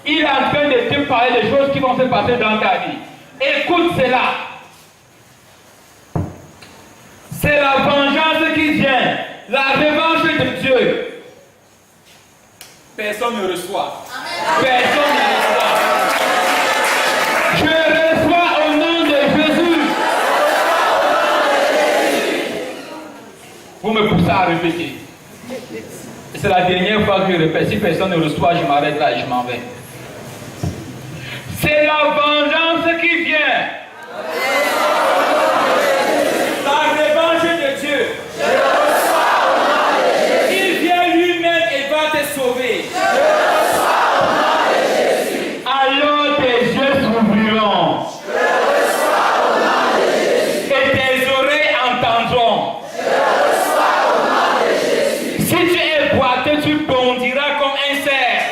Il est en train de te parler des choses qui vont se passer dans ta vie. Écoute cela. C'est la vengeance qui vient. La revanche de Dieu. Personne ne reçoit. Personne ne reçoit. Je reçois au nom de Jésus. Vous me poussez à répéter. C'est la dernière fois que je répète. Si personne ne reçoit, je m'arrête là et je m'en vais. C'est la vengeance qui vient. La revanche de Dieu. Il vient lui-même et va te sauver. Alors tes yeux s'ouvriront. Et tes oreilles entendront. Si tu es boiteux, tu bondiras comme un cerf.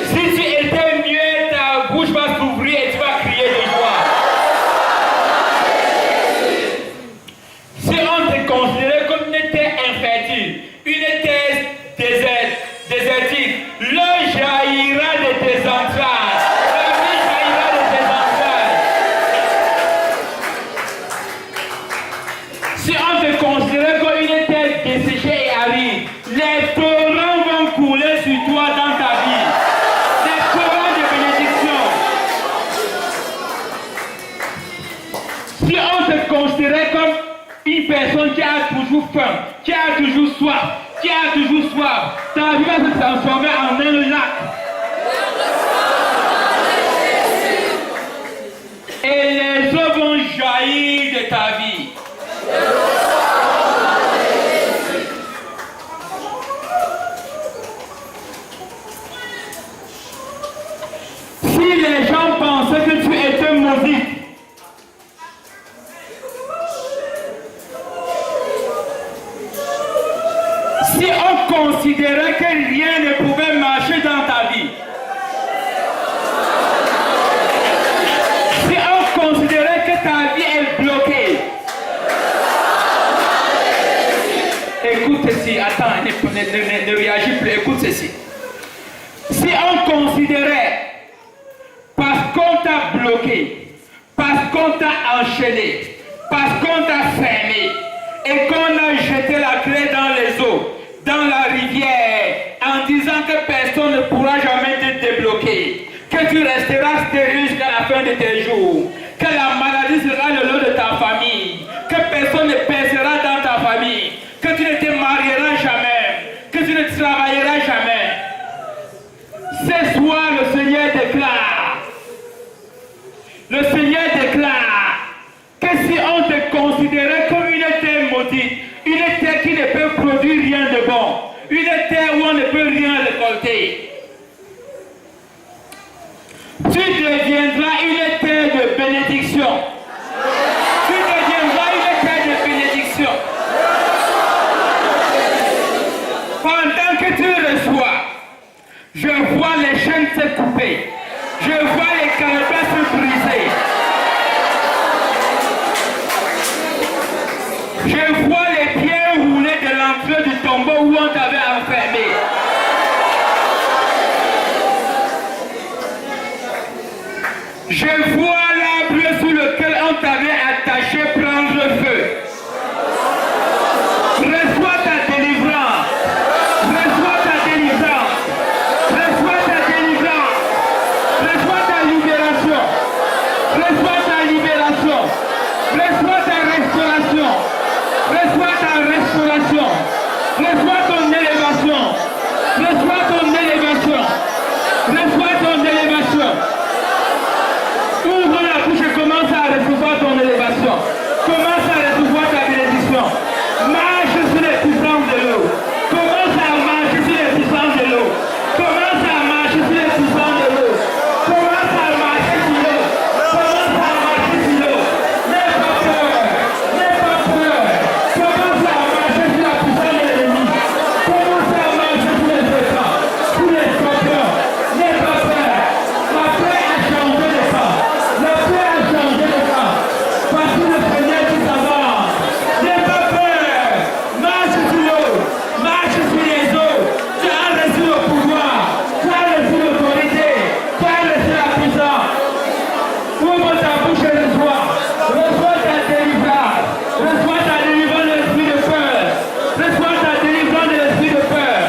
Si tu étais muet, ta bouche va s'ouvrir et tu vas crier de joie. Si on te considérait comme une terre infertile, une terre désertique, l'eau jaillira de tes entrailles. La vie jaillira de tes entrailles. Si on te considérait comme une terre desséchée et aride, les torrents vont couler sur toi dans ta vie. Les torrents de bénédiction. Si on te considérait comme une personne qui a toujours faim, qui a toujours soif, ta vie va se transformer en un lac. Et les eaux vont jaillir de ta vie. Si les gens pensaient que tu étais maudit, si on considérait que rien ne pouvait marcher dans ta vie, si on considérait que ta vie est bloquée, écoute ceci, attends, ne réagis plus, écoute ceci. Si on considérait, parce qu'on t'a bloqué, parce qu'on t'a enchaîné, parce qu'on t'a fermé, et qu'on a jeté la clé dans les eaux, dans la rivière, en disant que personne ne pourra jamais te débloquer, que tu resteras stérile jusqu'à la fin de tes jours, que la maladie sera le lot de ta famille, que personne ne percera dans ta famille, que tu ne te marieras jamais, que tu ne travailleras jamais. Ce soir, le Seigneur déclare que si on te considérait comme une terre maudite, une terre qui ne peut produire rien de les chaînes se couper. Je vois les canapés se briser. Je vois les pierres rouler de l'entrée du tombeau où on t'avait enfermé. Je vois l'arbre sur lequel on t'avait attaché prendre feu. Reçois ta délivrance. Reçois ta délivrance. Reçois ta délivrance. Reçois ta libération. Reçois ta libération. Reçois ta restauration. Reçois ta restauration. Reçois ton élévation. Reçois ton élévation. Reçois ton élévation. Ouvre la bouche et commence à recevoir ton élévation. Commence à recevoir ta bénédiction. Marche sur les puissances de l'eau. Commence à marcher sur les puissances de l'eau. Commence à marcher sur les puissances de l'eau. Commence à marcher sur l'eau. Commence à marcher sur l'eau. N'aie pas peur. N'aie pas peur. Commence à marcher sur la puissance de l'ennemi. Commence à marcher sur les écrans. Sur les scorpions. N'aie pas peur. La paix a changé de camp. La paix a changé de camp. Voici le Seigneur qui s'avance. N'aie pas peur. Marche sur l'eau. Marche sur les eaux. Tu as reçu le pouvoir. Tu as reçu l'autorité. Tu as reçu la puissance. Ouvre ta bouche et reçois. Reçois ta délivrance. Reçois ta délivrance de l'esprit de peur. Reçois ta délivrance de l'esprit de peur.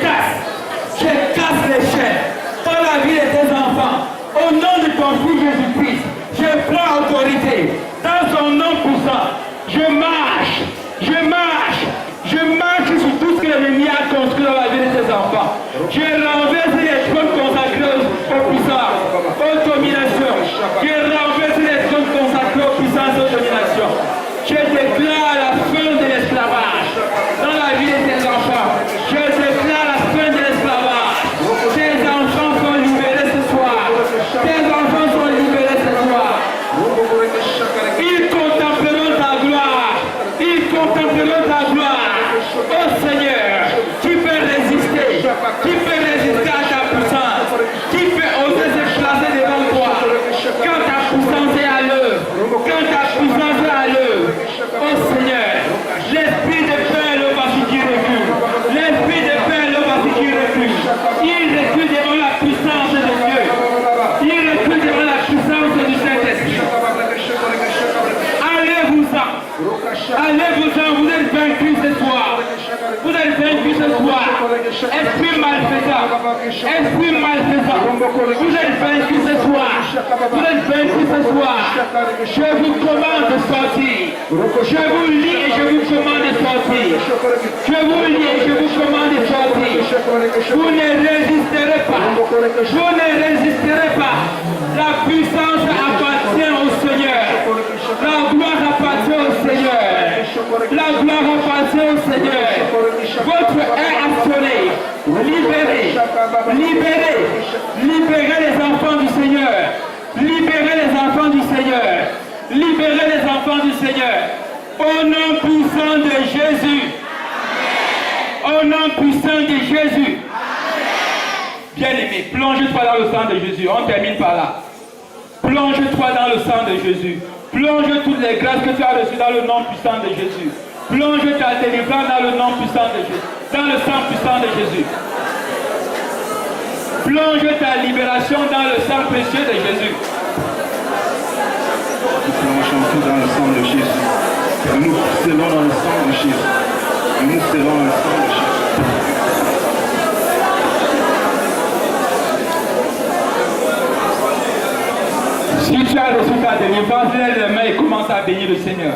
Seigneur, je casse les chaînes dans la vie de tes enfants. Au nom de ton Fils Jésus-Christ, je prends autorité. Dans son nom puissant, je marche sur tout ce que l'ennemi a construit dans la vie de tes enfants. Je renverse les trônes consacrés aux puissances, aux dominations. Je renverse les trônes consacrés aux puissances, aux dominations. Je déclare la fin de l'esclavage dans la vie de tes enfants. Je déclare la fin de l'esclavage. Tes enfants sont libérés ce soir. Tes enfants sont libérés ce soir. Ils contempleront ta gloire. Ils contempleront ta gloire. Oh Seigneur, qui peut résister? Qui peut résister à ta puissance? Qui peut oser se placer devant toi? Quand ta puissance est à l'œuvre. Quand ta puissance est à l'œuvre. Oh Seigneur, l'esprit de paix le va qui recule. L'esprit de paix le va qui recule. Il recule devant la puissance de Dieu. Il recule devant la puissance du Saint-Esprit. Allez-vous-en. Allez-vous-en, vous êtes vaincus ce soir. Vous êtes vaincus ce soir. Esprit malfaisant. Esprit malfaisant. Vous êtes vaincus ce soir. Vous êtes vaincus ce soir. Je vous commande de sortir. Je vous lis et je vous commande de sortir. Je vous lis et je vous commande de sortir. Vous ne résisterez pas. Vous ne résisterez pas. La puissance appartient au Seigneur. La gloire appartient au Seigneur. La gloire appartient au Seigneur. Votre est actionné. Libérez. Libérez. Libérez les enfants du Seigneur. Libérez les enfants du Seigneur. Libérez les enfants du Seigneur. Au nom puissant de Jésus. Au nom puissant de Jésus. Bien-aimé, plonge-toi dans le sang de Jésus. On termine par là. Plonge-toi dans le sang de Jésus. Plonge toutes les grâces que tu as reçues dans le nom puissant de Jésus. Plonge ta délivrance dans le nom puissant de Jésus. Dans le sang puissant de Jésus. Plonge ta libération dans le sang précieux de Jésus. Nous plongeons tout dans le sang de Jésus. Nous scellons dans le sang de Jésus. Nous scellons dans le sang de Jésus. Si tu as reçu ta délivrance, lève les mains et commence à bénir le Seigneur.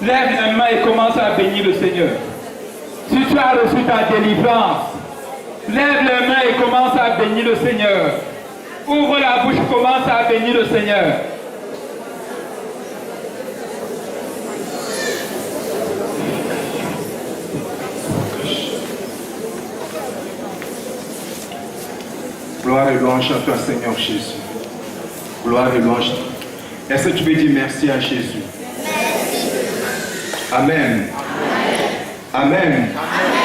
Lève les mains et commence à bénir le Seigneur. Si tu as reçu ta délivrance, lève les mains et commence à bénir le Seigneur. Ouvre la bouche, commence à bénir le Seigneur. Gloire et louange à toi, Seigneur Jésus. Gloire et louange. Est-ce que tu peux dire merci à Jésus? Amen. Amen. Amen.